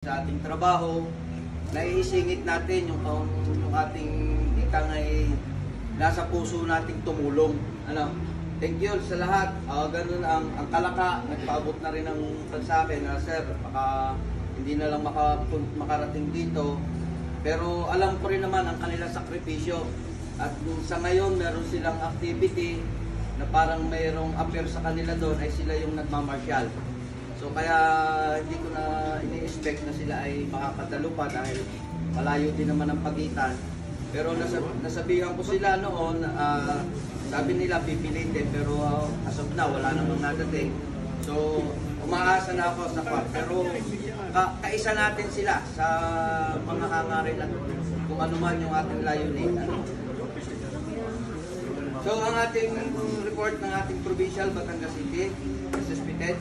Sa ating trabaho, naiisingit natin yung ating ikang ay nasa puso nating tumulong. Thank you sa lahat. Ganun ang Kalaka, nagpaabot na rin ng sa akin na sir, baka hindi na lang makarating dito. Pero alam ko rin naman ang kanilang sakripisyo. At sa ngayon, meron silang activity na parang mayroong affair sa kanila doon ay sila yung nagmamarsyal. So kaya hindi ko na ini-expect na sila ay makakadalo pa dahil malayo din naman ang pagitan. Pero nasabihan ko sila noon, sabi nila pipilitin pero as of now wala namang nadating. So umaasa na ako sa part. Pero kaisa natin sila sa mga hangarin at kung ano man yung ating layunin. So ang ating report ng ating provincial Batangas City, suspected.